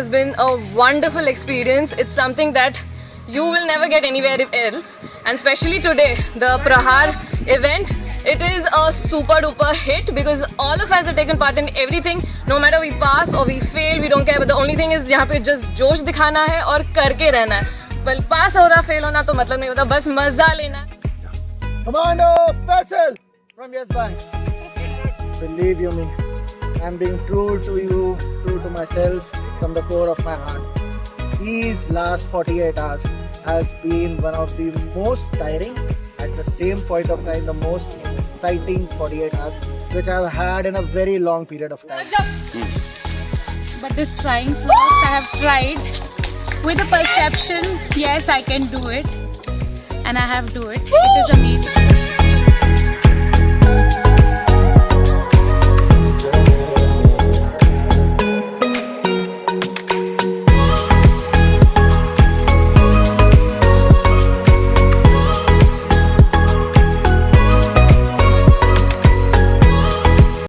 has been a wonderful experience. It's something that you will never get anywhere else, and especially today, the Prahar event, it is a super duper hit because all of us have taken part in everything. No matter we pass or we fail, we don't care, but the only thing is यहाँ पे just जोश दिखाना है और करके रहना है. बल पास हो रहा फेल होना तो मतलब नहीं होता, बस मजा लेना. Commando Faisal from Yes Bank. Believe you me, I'm being true to you, true to myself from the core of my heart. These last 48 hours has been one of the most tiring, at the same point of time the most exciting 48 hours which I've had in a very long period of time. But this flying floors, I have tried with a perception, yes, I can do it, and I have do it. It is amazing.